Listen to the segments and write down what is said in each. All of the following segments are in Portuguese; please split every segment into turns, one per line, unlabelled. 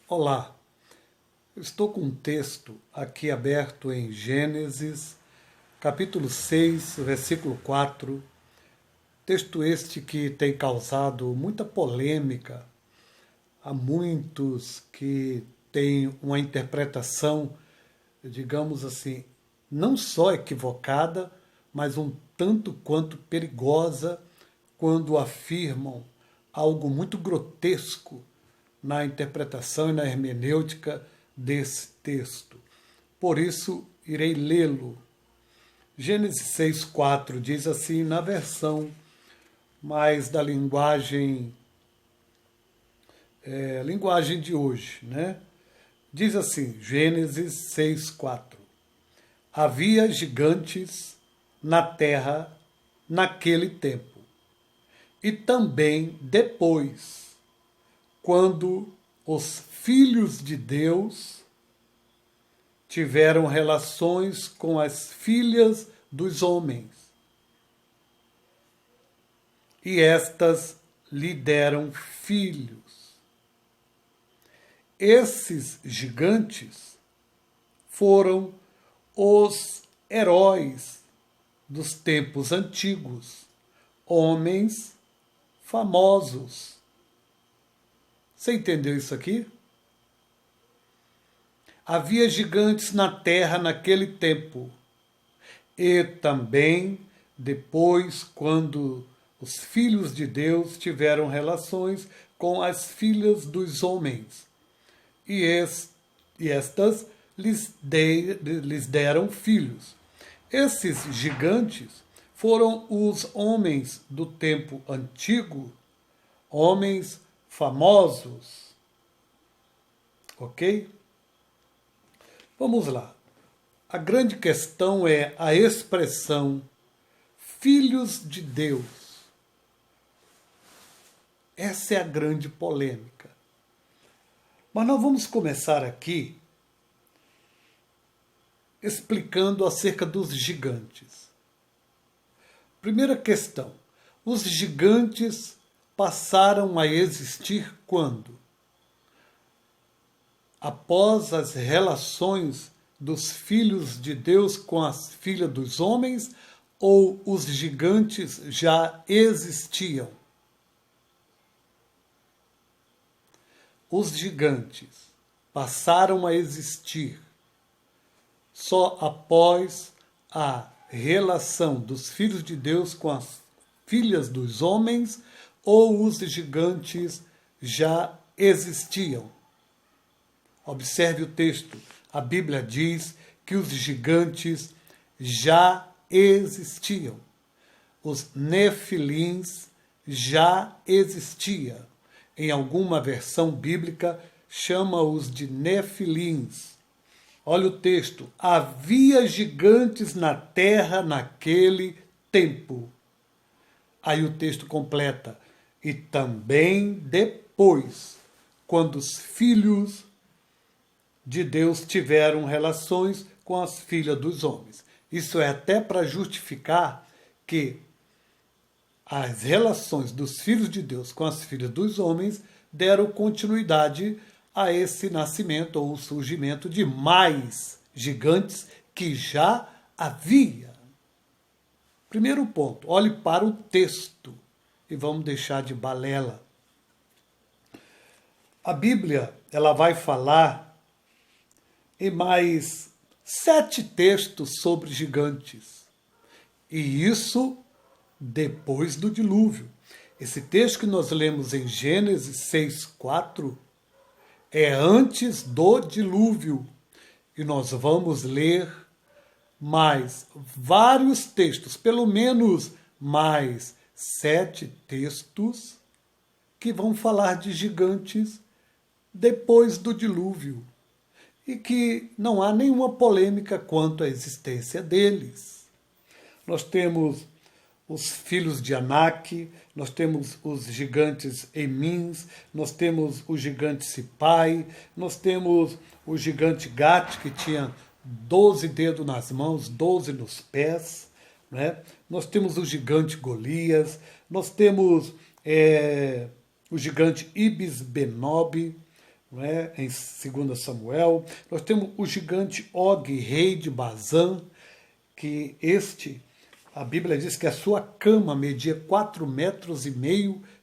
Olá, eu estou com um texto aqui aberto em Gênesis, capítulo 6, versículo 4, texto este que tem causado muita polêmica. Há muitos que têm uma interpretação, digamos assim, não só equivocada, mas um tanto quanto perigosa quando afirmam algo muito grotesco na interpretação e na hermenêutica desse texto. Por isso, irei lê-lo. Gênesis 6,4 diz assim, na versão mais da linguagem de hoje, né? Diz assim, Gênesis 6,4. Havia gigantes na terra naquele tempo, e também depois, quando os filhos de Deus tiveram relações com as filhas dos homens, e estas lhe deram filhos. Esses gigantes foram os heróis dos tempos antigos, homens famosos. Você entendeu isso aqui? Havia gigantes na terra naquele tempo, e também depois, quando os filhos de Deus tiveram relações com as filhas dos homens, e estas lhes deram filhos. Esses gigantes foram os homens do tempo antigo, homens famosos. Ok? Vamos lá. A grande questão é a expressão filhos de Deus. Essa é a grande polêmica. Mas nós vamos começar aqui explicando acerca dos gigantes. Primeira questão. Os gigantes passaram a existir quando? Após as relações dos filhos de Deus com as filhas dos homens, ou os gigantes já existiam? Os gigantes passaram a existir só após a relação dos filhos de Deus com as filhas dos homens, ou os gigantes já existiam? Observe o texto. A Bíblia diz que os gigantes já existiam. Os nefilins já existiam. Em alguma versão bíblica, chama-os de nefilins. Olha o texto. Havia gigantes na terra naquele tempo. Aí o texto completa. E também depois, quando os filhos de Deus tiveram relações com as filhas dos homens. Isso é até para justificar que as relações dos filhos de Deus com as filhas dos homens deram continuidade a esse nascimento ou surgimento de mais gigantes que já havia. Primeiro ponto, olhe para o texto e vamos deixar de balela. A Bíblia, ela vai falar em mais 7 textos sobre gigantes. E isso depois do dilúvio. Esse texto que nós lemos em Gênesis 6,4 é antes do dilúvio. E nós vamos ler mais vários textos, pelo menos mais 7 textos que vão falar de gigantes depois do dilúvio. E que não há nenhuma polêmica quanto à existência deles. Nós temos os filhos de Anak, nós temos os gigantes Emins, nós temos o gigante Sipai, nós temos o gigante Gat, que tinha 12 dedos nas mãos, 12 nos pés, né? Nós temos o gigante Golias, nós temos o gigante Ibis Benob, não é? Em 2 Samuel. Nós temos o gigante Og, rei de Bazã, que a Bíblia diz que a sua cama media 4,5 metros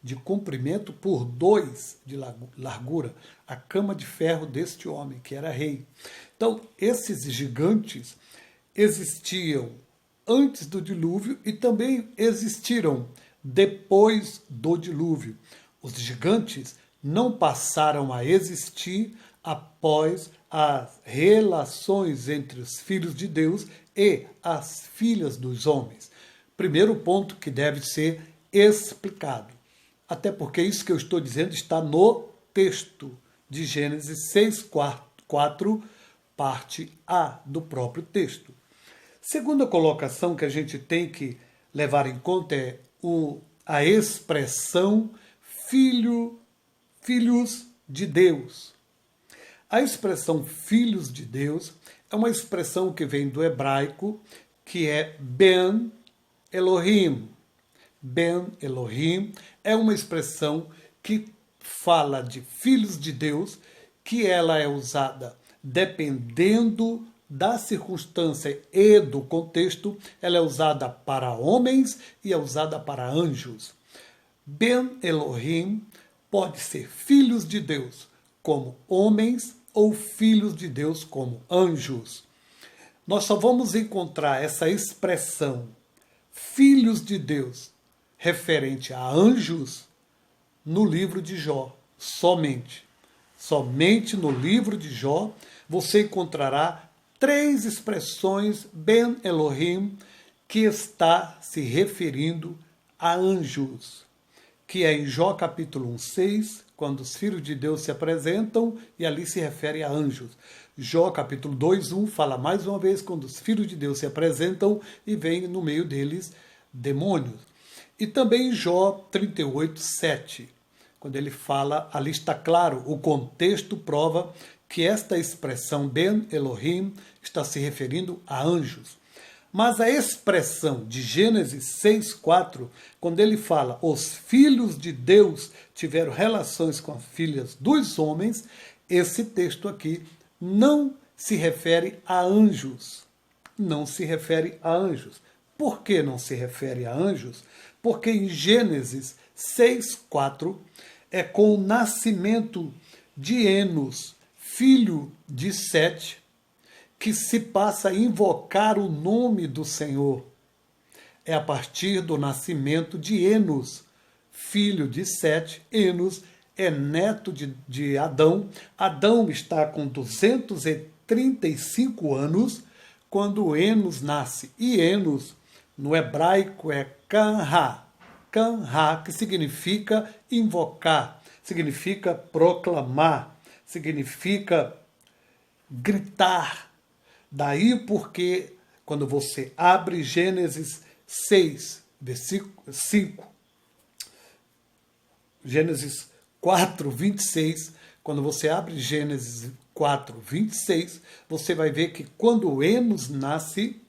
de comprimento por 2 de largura. A cama de ferro deste homem, que era rei. Então, esses gigantes existiam antes do dilúvio e também existiram depois do dilúvio. Os gigantes não passaram a existir após as relações entre os filhos de Deus e as filhas dos homens. Primeiro ponto que deve ser explicado. Até porque isso que eu estou dizendo está no texto de Gênesis 6:4, parte A do próprio texto. Segunda colocação que a gente tem que levar em conta é a expressão filhos de Deus. A expressão filhos de Deus é uma expressão que vem do hebraico, que é Ben Elohim. Ben Elohim é uma expressão que fala de filhos de Deus, que ela é usada dependendo da circunstância e do contexto. Ela é usada para homens e é usada para anjos. Ben Elohim pode ser filhos de Deus como homens ou filhos de Deus como anjos. Nós só vamos encontrar essa expressão filhos de Deus referente a anjos no livro de Jó, somente. Somente no livro de Jó você encontrará 3 expressões Ben Elohim que está se referindo a anjos, que é em Jó capítulo 1:6, quando os filhos de Deus se apresentam, e ali se refere a anjos. Jó capítulo 2:1 fala mais uma vez quando os filhos de Deus se apresentam e vem no meio deles demônios. E também em Jó 38:7, quando ele fala, ali está claro, o contexto prova que esta expressão Ben Elohim está se referindo a anjos. Mas a expressão de Gênesis 6:4, quando ele fala os filhos de Deus tiveram relações com as filhas dos homens, esse texto aqui não se refere a anjos. Não se refere a anjos. Por que não se refere a anjos? Porque em Gênesis 6:4 é com o nascimento de Enos, filho de Sete, que se passa a invocar o nome do Senhor. É a partir do nascimento de Enos, filho de Sete. Enos é neto de Adão. Adão está com 235 anos quando Enos nasce. E Enos, no hebraico, é Canha. Canha, que significa invocar, significa proclamar, significa gritar. Daí porque, quando você abre Gênesis 6, versículo 5, Gênesis 4:26, quando você abre Gênesis 4:26, você vai ver que quando Enos nasce,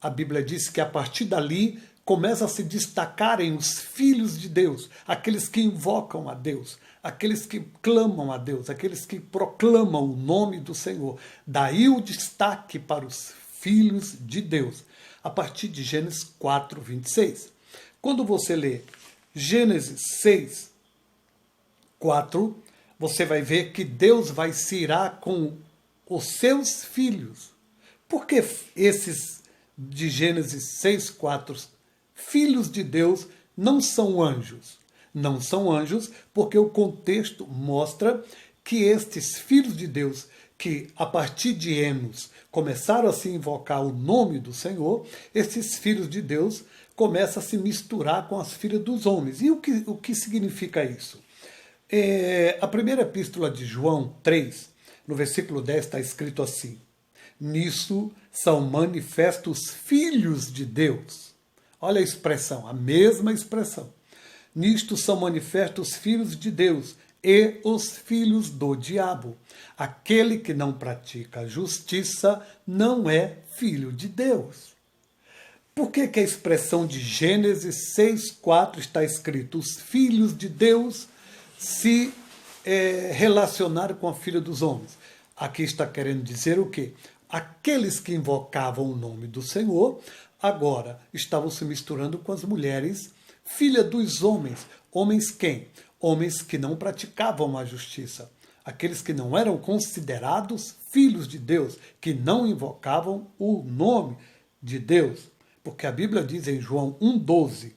a Bíblia diz que a partir dali começa a se destacarem os filhos de Deus, aqueles que invocam a Deus, aqueles que clamam a Deus, aqueles que proclamam o nome do Senhor. Daí o destaque para os filhos de Deus, a partir de Gênesis 4:26. Quando você lê Gênesis 6:4, você vai ver que Deus vai se irar com os seus filhos. Por que esses de Gênesis 6:4, filhos de Deus, não são anjos? Não são anjos porque o contexto mostra que estes filhos de Deus, que a partir de Enos começaram a se invocar o nome do Senhor, esses filhos de Deus começam a se misturar com as filhas dos homens. E o que significa isso? A primeira epístola de João 3, no versículo 10, está escrito assim: nisso são manifestos filhos de Deus. Olha a expressão, a mesma expressão. Nisto são manifestos filhos de Deus e os filhos do diabo. Aquele que não pratica a justiça não é filho de Deus. Por que a expressão de Gênesis 6:4 está escrito os filhos de Deus se relacionar com a filha dos homens. Aqui está querendo dizer o quê? Aqueles que invocavam o nome do Senhor, agora estavam se misturando com as mulheres, filha dos homens. Homens quem? Homens que não praticavam a justiça. Aqueles que não eram considerados filhos de Deus, que não invocavam o nome de Deus. Porque a Bíblia diz em João 1,12,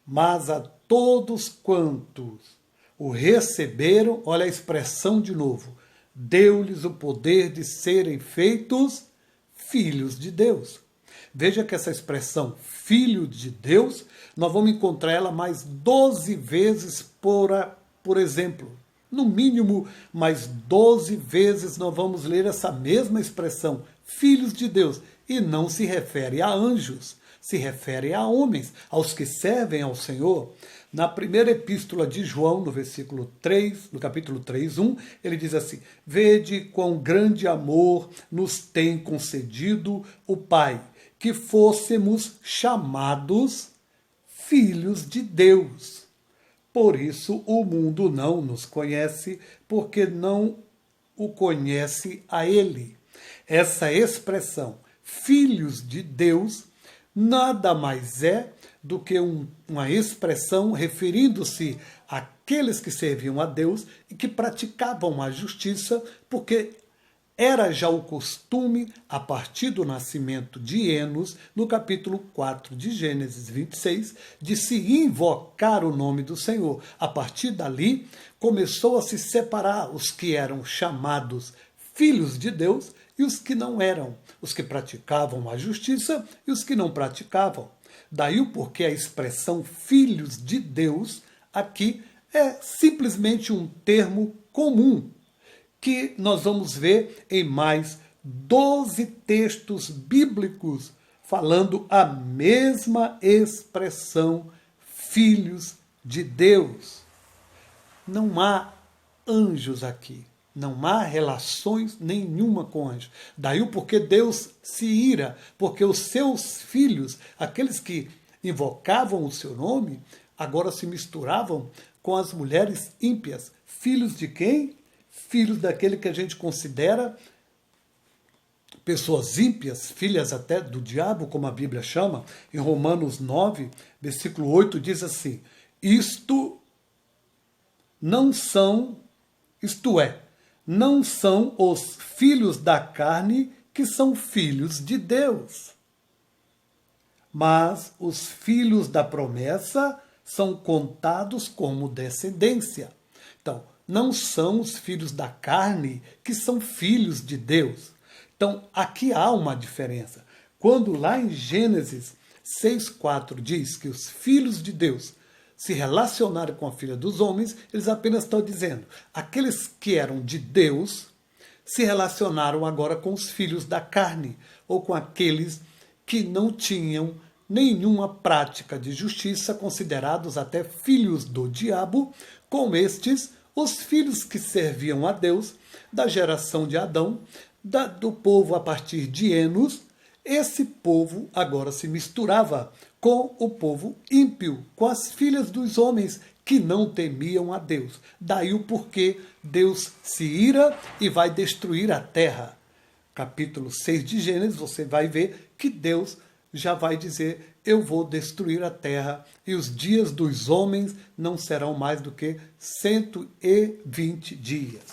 mas a todos quantos o receberam, olha a expressão de novo, deu-lhes o poder de serem feitos filhos de Deus. Veja que essa expressão, filho de Deus, nós vamos encontrar ela mais 12 vezes por exemplo. No mínimo, mais 12 vezes nós vamos ler essa mesma expressão, filhos de Deus, e não se refere a anjos, se refere a homens, aos que servem ao Senhor. Na primeira epístola de João, no versículo 3, no capítulo 3:1, ele diz assim: vede quão grande amor nos tem concedido o Pai, que fôssemos chamados filhos de Deus. Por isso o mundo não nos conhece, porque não o conhece a Ele. Essa expressão, filhos de Deus, nada mais é do que uma expressão referindo-se àqueles que serviam a Deus e que praticavam a justiça, porque era já o costume, a partir do nascimento de Enos, no capítulo 4 de Gênesis 26, de se invocar o nome do Senhor. A partir dali, começou a se separar os que eram chamados filhos de Deus e os que não eram, os que praticavam a justiça e os que não praticavam. Daí o porquê a expressão filhos de Deus aqui é simplesmente um termo comum, que nós vamos ver em mais 12 textos bíblicos falando a mesma expressão, filhos de Deus. Não há anjos aqui, não há relações nenhuma com anjos. Daí o porquê Deus se ira, porque os seus filhos, aqueles que invocavam o seu nome, agora se misturavam com as mulheres ímpias. Filhos de quem? Filhos daquele que a gente considera pessoas ímpias, filhas até do diabo, como a Bíblia chama. Em Romanos 9, versículo 8, diz assim: isto não são os filhos da carne que são filhos de Deus, mas os filhos da promessa são contados como descendência. Então, não são os filhos da carne que são filhos de Deus. Então, aqui há uma diferença. Quando lá em Gênesis 6,4 diz que os filhos de Deus se relacionaram com a filha dos homens, eles apenas estão dizendo, aqueles que eram de Deus se relacionaram agora com os filhos da carne, ou com aqueles que não tinham nenhuma prática de justiça, considerados até filhos do diabo, com estes, os filhos que serviam a Deus, da geração de Adão, do povo a partir de Enos. Esse povo agora se misturava com o povo ímpio, com as filhas dos homens que não temiam a Deus. Daí o porquê Deus se ira e vai destruir a terra. Capítulo 6 de Gênesis, você vai ver que Deus já vai dizer: eu vou destruir a terra e os dias dos homens não serão mais do que 120 dias.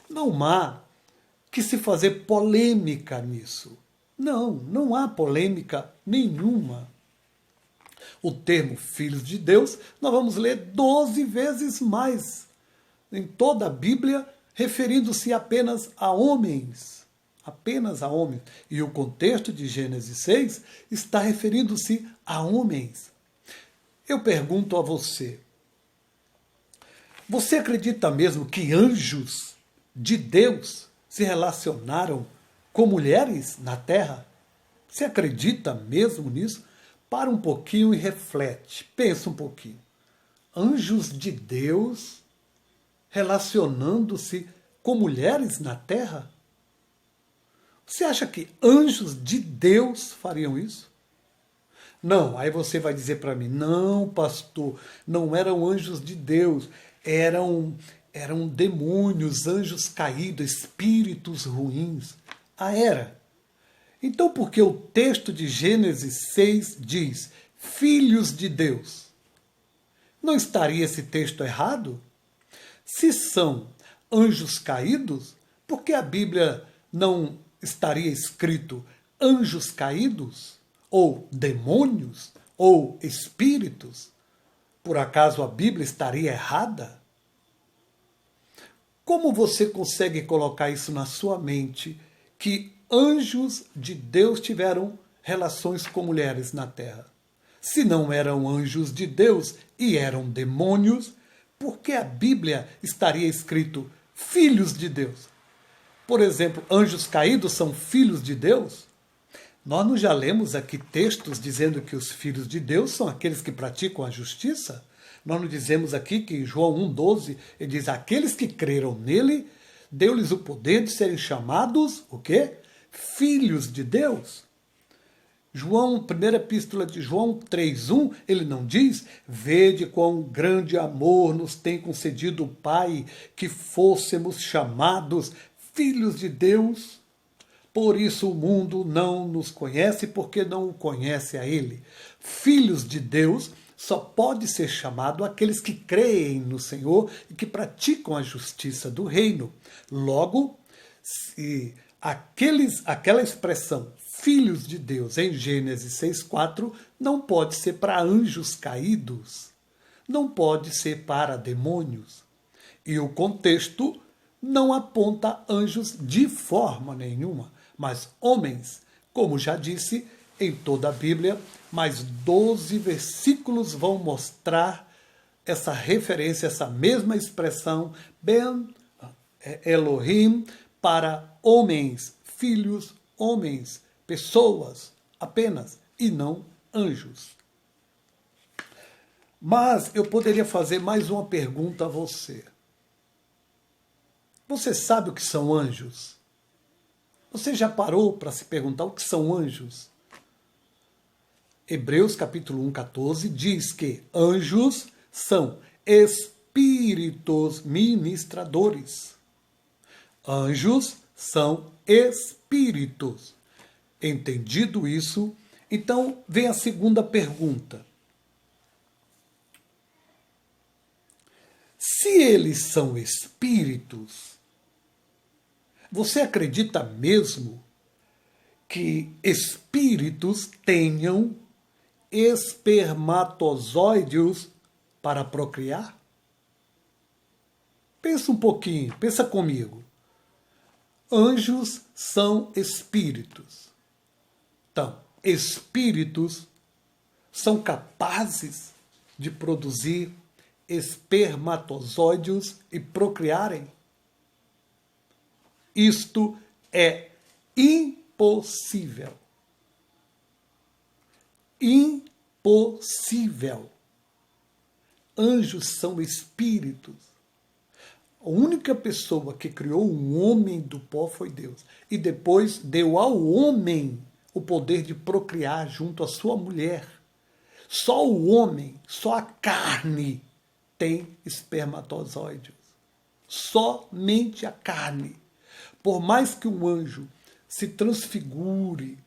Não há que se fazer polêmica nisso. Não há polêmica nenhuma. O termo filhos de Deus, nós vamos ler 12 vezes mais em toda a Bíblia, referindo-se apenas a homens. Apenas a homens. E o contexto de Gênesis 6 está referindo-se a homens. Eu pergunto a você, você acredita mesmo que anjos de Deus se relacionaram com mulheres na terra? Você acredita mesmo nisso? Para um pouquinho e reflete. Pensa um pouquinho. Anjos de Deus relacionando-se com mulheres na terra? Você acha que anjos de Deus fariam isso? Não, aí você vai dizer para mim, não, pastor, não eram anjos de Deus, eram eram demônios, anjos caídos, espíritos ruins. Era. Então, porque o texto de Gênesis 6 diz filhos de Deus, não estaria esse texto errado? Se são anjos caídos, por que a Bíblia não estaria escrito anjos caídos? Ou demônios? Ou espíritos? Por acaso a Bíblia estaria errada? Como você consegue colocar isso na sua mente, que anjos de Deus tiveram relações com mulheres na terra? Se não eram anjos de Deus e eram demônios, por que a Bíblia estaria escrito filhos de Deus? Por exemplo, anjos caídos são filhos de Deus? Nós não já lemos aqui textos dizendo que os filhos de Deus são aqueles que praticam a justiça? Nós não dizemos aqui que em João 1,12 ele diz, aqueles que creram nele, deu-lhes o poder de serem chamados, o quê? Filhos de Deus. João, primeira epístola de João 3,1, ele não diz, vede quão grande amor nos tem concedido o Pai, que fôssemos chamados filhos de Deus. Por isso o mundo não nos conhece, porque não o conhece a ele. Filhos de Deus só pode ser chamado aqueles que creem no Senhor e que praticam a justiça do reino. Logo, se aquela expressão filhos de Deus em Gênesis 6,4 não pode ser para anjos caídos, não pode ser para demônios. E o contexto não aponta anjos de forma nenhuma, mas homens, como já disse, em toda a Bíblia, mais 12 versículos vão mostrar essa referência, essa mesma expressão, Ben Elohim, para homens, filhos, homens, pessoas apenas, e não anjos. Mas eu poderia fazer mais uma pergunta a você. Você sabe o que são anjos? Você já parou para se perguntar o que são anjos? Hebreus capítulo 1,14 diz que anjos são espíritos ministradores. Anjos são espíritos. Entendido isso, então vem a segunda pergunta. Se eles são espíritos, você acredita mesmo que espíritos tenham espermatozoides para procriar? Pensa um pouquinho, pensa comigo. Anjos são espíritos. Então, espíritos são capazes de produzir espermatozoides e procriarem? Isto é impossível. Impossível. Anjos são espíritos. A única pessoa que criou um homem do pó foi Deus. E depois deu ao homem o poder de procriar junto à sua mulher. Só o homem, só a carne tem espermatozoides. Somente a carne. Por mais que um anjo se transfigure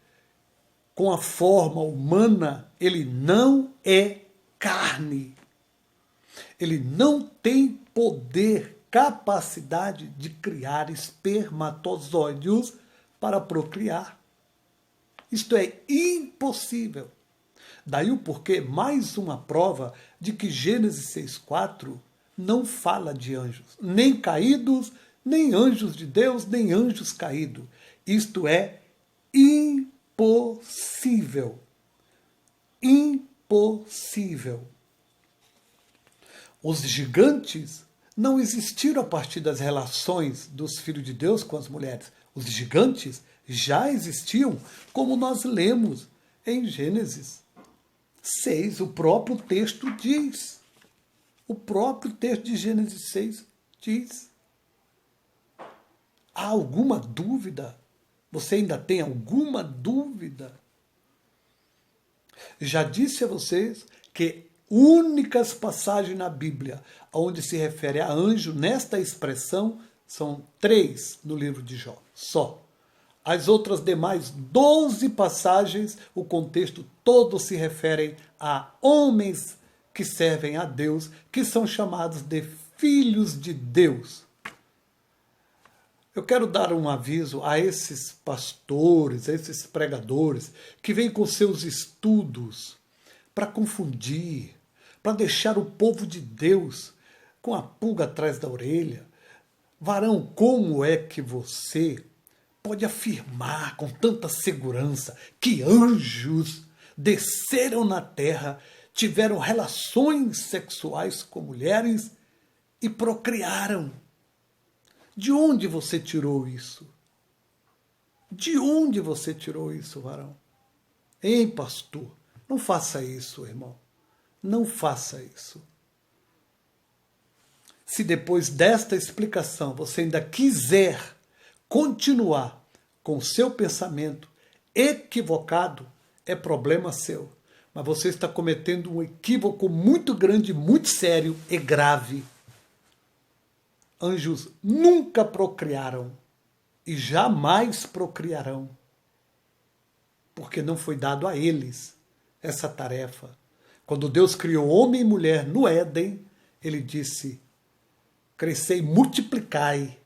com a forma humana, ele não é carne. Ele não tem poder, capacidade de criar espermatozoides para procriar. Isto é impossível. Daí o porquê, mais uma prova de que Gênesis 6,4 não fala de anjos, nem caídos, nem anjos de Deus, nem anjos caídos. Isto é impossível. Impossível. Os gigantes não existiram a partir das relações dos filhos de Deus com as mulheres. Os gigantes já existiam, como nós lemos em Gênesis 6. O próprio texto diz. O próprio texto de Gênesis 6 diz. Há alguma dúvida? Você ainda tem alguma dúvida? Já disse a vocês que únicas passagens na Bíblia onde se refere a anjo nesta expressão são 3 no livro de Jó, só. As outras demais 12 passagens, o contexto todo se refere a homens que servem a Deus, que são chamados de filhos de Deus. Eu quero dar um aviso a esses pastores, a esses pregadores, que vêm com seus estudos para confundir, para deixar o povo de Deus com a pulga atrás da orelha. Varão, como é que você pode afirmar com tanta segurança que anjos desceram na terra, tiveram relações sexuais com mulheres e procriaram? De onde você tirou isso? De onde você tirou isso, varão? Hein, pastor? Não faça isso, irmão. Não faça isso. Se depois desta explicação você ainda quiser continuar com o seu pensamento equivocado, é problema seu. Mas você está cometendo um equívoco muito grande, muito sério e grave. Anjos nunca procriaram e jamais procriarão, porque não foi dado a eles essa tarefa. Quando Deus criou homem e mulher no Éden, ele disse: crescei e multiplicai.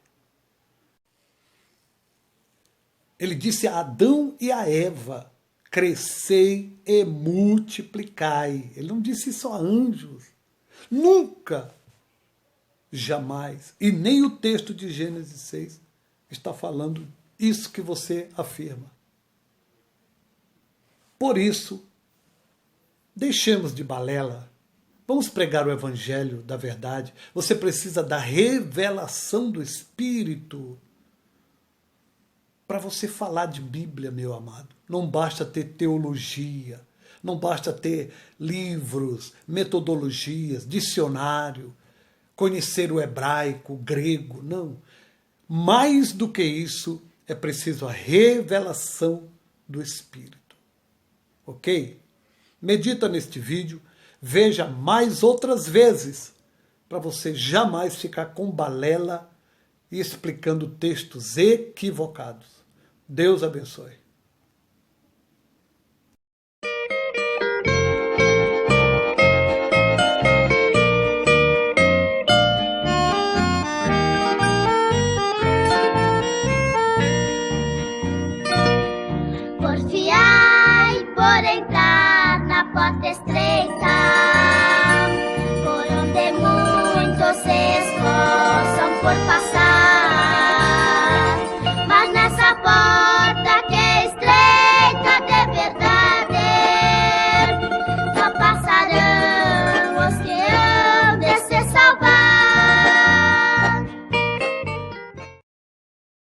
Ele disse a Adão e a Eva: crescei e multiplicai. Ele não disse isso a anjos. Nunca, jamais. E nem o texto de Gênesis 6 está falando isso que você afirma. Por isso, deixemos de balela. Vamos pregar o evangelho da verdade. Você precisa da revelação do Espírito para você falar de Bíblia, meu amado. Não basta ter teologia, não basta ter livros, metodologias, dicionário, conhecer o hebraico, o grego, não. Mais do que isso, é preciso a revelação do Espírito. Ok? Medita neste vídeo, veja mais outras vezes, para você jamais ficar com balela e explicando textos equivocados. Deus abençoe.